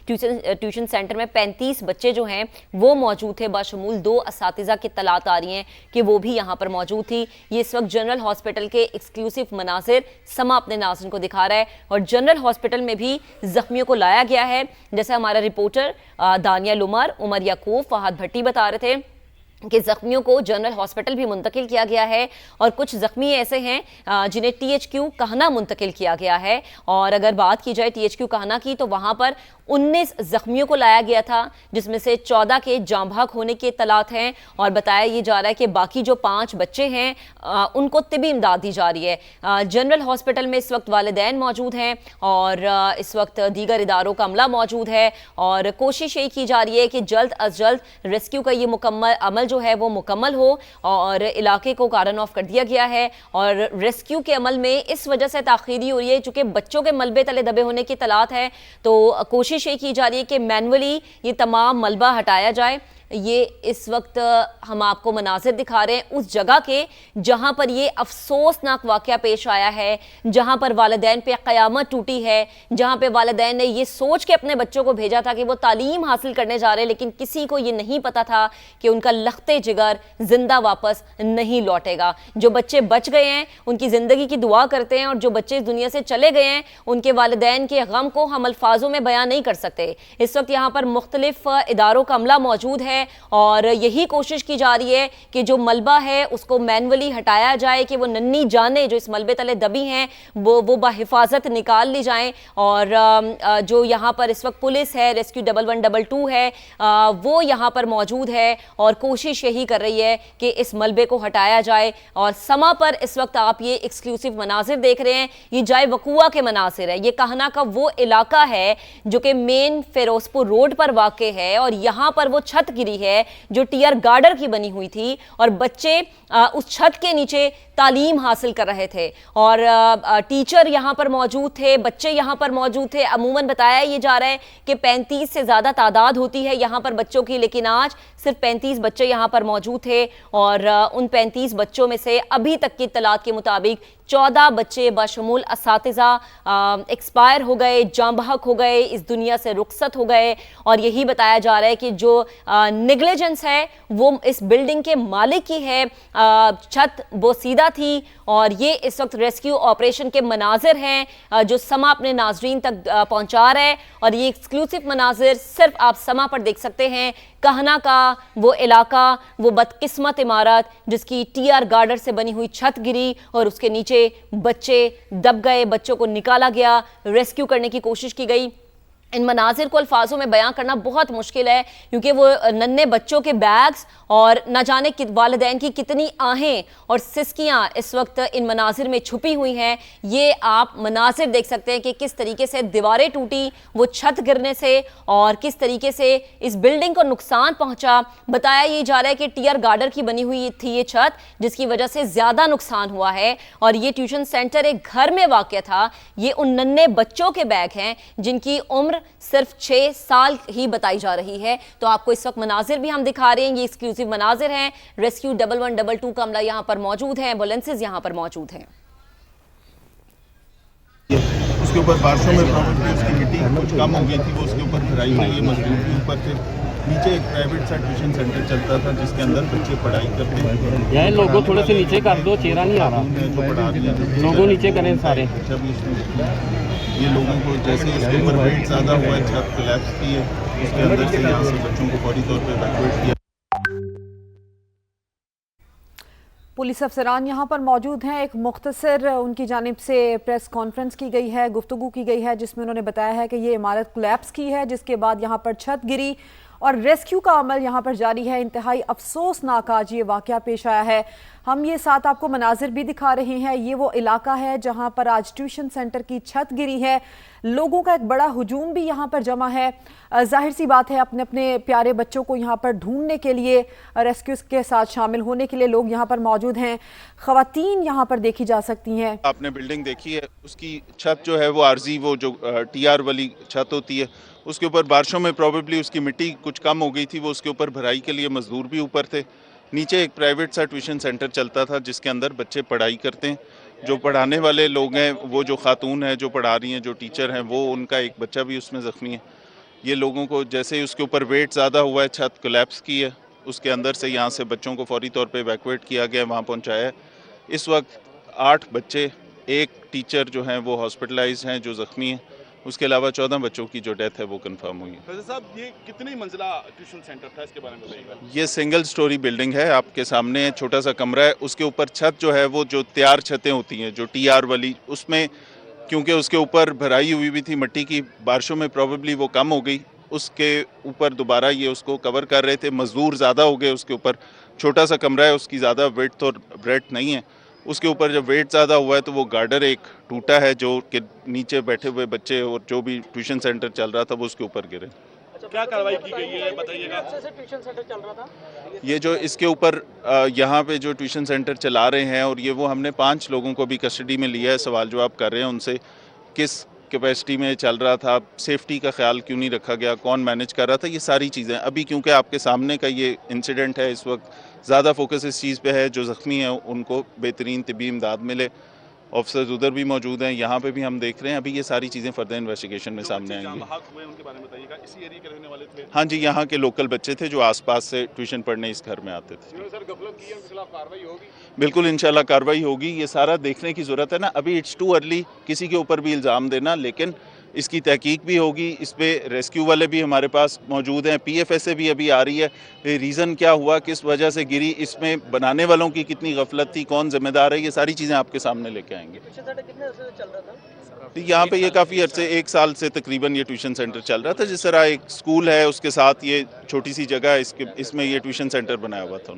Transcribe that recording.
Tuition centre में 35 बच्चे जो हैं वो मौजूद थे, बाशमूल 2 असातिज़ा की तलात आ रही हैं कि वो भी यहाँ पर मौजूद थी। ये इस वक्त जनरल हॉस्पिटल के एक्सक्लूसिव मनाजिर समा अपने नाज़रीन को दिखा रहा है और जनरल हॉस्पिटल में भी जख्मियों को लाया गया है। जैसे हमारा रिपोर्टर दानियल उमर याकूब फहद भट्टी बता रहे थे कि जख्मियों को जनरल हॉस्पिटल भी मुंतकिल किया गया है और कुछ जख्मी ऐसे हैं जिन्हें THQ कहना मुंतकिल किया गया है। और अगर बात की जाए THQ कहना की तो वहाँ पर 19 जख्मियों को लाया गया था, जिसमें से 14 के जाँ बहक होने के इत्तलात हैं और बताया ये जा रहा है कि बाकी जो 5 बच्चे हैं उनको तिबी इमदाद दी जा रही है। जनरल हॉस्पिटल में इस वक्त वालिदैन मौजूद हैं और इस वक्त दीगर इदारों का अमला मौजूद है और कोशिश यही की जा रही है कि जल्द अज जल्द रेस्क्यू का ये मुकम्मल अमल जो है वो मुकम्मल हो और इलाके को कार्डन ऑफ कर दिया गया है। और रेस्क्यू के अमल में इस वजह से ताख़ीरी हो रही है चूँकि बच्चों के मलबे तले दबे होने की इत्तलात है, तो कोशिश ये की जा रही है कि मैनुअली ये तमाम मलबा हटाया जाए। ये इस वक्त हम आपको मनाजिर दिखा रहे हैं उस जगह के जहां पर ये अफसोसनाक वाक़या पेश आया है, जहां पर वालिदैन पे क़यामत टूटी है, जहां पे वालिदैन ने ये सोच के अपने बच्चों को भेजा था कि वो तालीम हासिल करने जा रहे हैं, लेकिन किसी को ये नहीं पता था कि उनका लख्ते जिगर जिंदा वापस नहीं लौटेगा। जो बच्चे बच गए हैं उनकी ज़िंदगी की दुआ करते हैं और जो बच्चे इस दुनिया से चले गए हैं उनके वालिदैन के गम को हम अल्फाजों में बयान नहीं कर सकते। इस वक्त यहाँ पर मुख्तलिफ इदारों का अमला मौजूद है और यही कोशिश की जा रही है कि जो मलबा है उसको मैनुअली हटाया जाए, कि वो नन्ही जानें जो इस मलबे तले दबी हैं वो बाहिफाजत निकाल ली जाएं। और जो यहाँ पर इस वक्त पुलिस है, रेस्क्यू 1122 है, वो यहाँ पर मौजूद है और कोशिश यही कर रही है कि इस मलबे को हटाया जाए। और समा पर इस वक्त आप ये एक्सक्लूसिव मनाजिर देख रहे हैं, ये जाए वकुआ के मनाजिर है। ये कहना का वो इलाका है जो कि मेन फिरोजपुर रोड पर वाक़े है और यहाँ पर वो छत गिरी है जो टीयर गार्डर की बनी हुई थी और बच्चे उस छत के नीचे तालीम हासिल कर रहे थे और टीचर यहाँ पर मौजूद थे, बच्चे यहाँ पर मौजूद थे। अमूमन बताया ये जा रहा है कि 35 से ज़्यादा तादाद होती है यहाँ पर बच्चों की, लेकिन आज सिर्फ 35 बच्चे यहाँ पर मौजूद थे और उन 35 बच्चों में से अभी तक की इत्तलात के मुताबिक 14 बच्चे बाशमूल असातिज़ा एक्सपायर हो गए, जाँ बहक हो गए, इस दुनिया से रुखसत हो गए। और यही बताया जा रहा है कि जो नेग्लिजेंस है वो इस बिल्डिंग के मालिक की है। छत बोसीदा थी और ये इस वक्त रेस्क्यू ऑपरेशन के मनाजिर हैं जो समा अपने नाजरीन तक पहुंचा रहा है और ये एक्सक्लूसिव मनाजिर सिर्फ आप समा पर देख सकते हैं। कहना का वो इलाका, वो बदकिस्मत इमारत जिसकी टीआर गार्डर से बनी हुई छत गिरी और उसके नीचे बच्चे दब गए, बच्चों को निकाला गया, रेस्क्यू करने की कोशिश की गई। इन मनाजिर को अल्फाजों में बयां करना बहुत मुश्किल है क्योंकि वो नन्हे बच्चों के बैग्स और न जाने वालिदैन की कितनी आहें और सिसकियां इस वक्त इन मनाजिर में छुपी हुई हैं। ये आप मनाजिर देख सकते हैं कि किस तरीके से दीवारें टूटी वो छत गिरने से और किस तरीके से इस बिल्डिंग को नुकसान पहुंचा। बताया ये जा रहा है कि टीयर गार्डर की बनी हुई थी ये छत, जिसकी वजह से ज़्यादा नुकसान हुआ है और ये ट्यूशन सेंटर एक घर में वाक़ था। ये उन नन्हे बच्चों के बैग हैं जिनकी उम्र सिर्फ 6 साल ही बताई जा रही है। तो आपको इस वक्त मनाजिर भी हम दिखा रहे हैं, ये एक्सक्लूसिव मनाजिर हैं। रेस्क्यू 1122 का अमला यहाँ पर मौजूद है, एम्बुलेंसेज यहाँ पर मौजूद हैं। उसके ऊपर बारिशों में प्रॉपर्टी उसकी मिट्टी कुछ कम हो गई थी, वो उसके ऊपर भराई के लिए मजबूर थी। ऊपर से नीचे एक प्राइवेट सा ट्यूशन सेंटर चलता था जिसके अंदर बच्चे पढ़ाई करते हैं। यार लोगों थोड़े से नीचे कर दो, चेहरा नहीं आ रहा, जो पढ़ा रही है लोगों नीचे करें सारे। ये लोगों को जैसे इसके ऊपर वेट ज़्यादा हुआ है, छत कोलैप्स की है, उसके अंदर से यहाँ से बच्चों को फौरी तौर पर इवैक्यूएट किया। पुलिस अफसरान यहाँ पर मौजूद हैं। एक मुख्तसर उनकी जानिब से प्रेस कॉन्फ्रेंस की गई है, गुफ्तगू की गई है, जिसमें उन्होंने बताया है कि ये इमारत कोलैप्स की है, जिसके बाद यहाँ पर छत गिरी और रेस्क्यू का अमल यहाँ पर जारी है। इंतहाई अफसोसनाक आज ये वाक़या पेश आया है। हम ये साथ आपको मनाजिर भी दिखा रहे हैं। ये वो इलाका है जहाँ पर आज ट्यूशन सेंटर की छत गिरी है। लोगों का एक बड़ा हुजूम भी यहाँ पर जमा है। जाहिर सी बात है, अपने अपने प्यारे बच्चों को यहाँ पर ढूंढने के लिए, रेस्क्यू के साथ शामिल होने के लिए लोग यहाँ पर मौजूद हैं। ख़वातीन यहाँ पर देखी जा सकती हैं। आपने बिल्डिंग देखी है, उसकी छत जो है वो आर्जी, वो जो टीआर वाली छत होती है, उसके ऊपर बारिशों में प्रॉबेबली उसकी मिट्टी कुछ कम हो गई थी, वो उसके ऊपर भराई के लिए मजदूर भी ऊपर थे। नीचे एक प्राइवेट सा ट्यूशन सेंटर चलता था जिसके अंदर बच्चे पढ़ाई करते हैं। जो पढ़ाने वाले लोग हैं, वो जो खातून हैं जो पढ़ा रही हैं, जो टीचर हैं, वो उनका एक बच्चा भी उसमें ज़ख्मी है। ये लोगों को जैसे ही उसके ऊपर वेट ज़्यादा हुआ है, छत कोलैप्स की है, उसके अंदर से यहाँ से बच्चों को फौरी तौर पे इवैक्यूएट किया गया, वहाँ पहुँचाया है। इस वक्त 8 बच्चे, एक टीचर जो हैं वो हॉस्पिटलाइज्ड हैं जो ज़ख्मी हैं, उसके अलावा 14 बच्चों की जो डेथ है वो कंफर्म हुई है। वैसे साहब ये कितनी मंजिला ट्यूशन सेंटर था, इसके बारे में बताइएगा। ये सिंगल स्टोरी बिल्डिंग है, आपके सामने छोटा सा कमरा है, उसके ऊपर छत जो है वो जो तैयार छतें होती हैं जो TR वाली, उसमें क्योंकि उसके ऊपर भराई हुई भी थी मिट्टी की, बारिशों में प्रॉबेबली वो कम हो गई, उसके ऊपर दोबारा ये उसको कवर कर रहे थे, मजदूर ज़्यादा हो गए उसके ऊपर, छोटा सा कमरा है, उसकी ज़्यादा वेट और ब्रेथ नहीं है, उसके ऊपर जब वेट ज़्यादा हुआ है तो वो गार्डर एक टूटा है जो कि नीचे बैठे हुए बच्चे और जो भी ट्यूशन सेंटर चल रहा था वो उसके ऊपर गिरे। क्या कार्रवाई की गई है बताइएगा। ये जो इसके ऊपर यहाँ पे जो ट्यूशन सेंटर चला रहे हैं और ये वो हमने 5 लोगों को भी कस्टडी में लिया है, सवाल जवाब कर रहे हैं उनसे, किस कैपेसिटी में चल रहा था, सेफ्टी का ख्याल क्यों नहीं रखा गया, कौन मैनेज कर रहा था, ये सारी चीज़ें अभी क्योंकि आपके सामने का ये इंसिडेंट है, इस वक्त ज़्यादा फोकस इस चीज़ पे है जो ज़ख्मी हैं उनको बेहतरीन तिब्बी इमदाद मिले। ऑफिसर्स उधर भी मौजूद हैं, यहाँ पे भी हम देख रहे हैं, अभी ये सारी चीज़ें फर्दर इन्वेस्टिगेशन में सामने आएंगी। हुए उनके बारे में बताइएगा, इसी एरिया के रहने वाले थे। हाँ जी, यहाँ के लोकल बच्चे थे जो आसपास से ट्यूशन पढ़ने इस घर में आते थे। सर गफलत की है, उनके खिलाफ कार्रवाई होगी। बिल्कुल इंशाल्लाह कार्रवाई होगी, ये सारा देखने की ज़रूरत है ना, अभी इट्स टू अर्ली किसी के ऊपर भी इल्ज़ाम देना, लेकिन इसकी तहकीक भी होगी, इस पे रेस्क्यू वाले भी हमारे पास मौजूद हैं, PFS से भी अभी आ रही है, रीज़न क्या हुआ, किस वजह से गिरी, इसमें बनाने वालों की कितनी गफलत थी, कौन जिम्मेदार है, ये सारी चीज़ें आपके सामने लेके आएंगे। यहाँ पे ये काफ़ी अर्से 1 साल से तकरीबन ये ट्यूशन सेंटर चल रहा था, जिस तरह एक स्कूल है उसके साथ ये छोटी सी जगह इसमें ये ट्यूशन सेंटर बनाया हुआ था उन्होंने।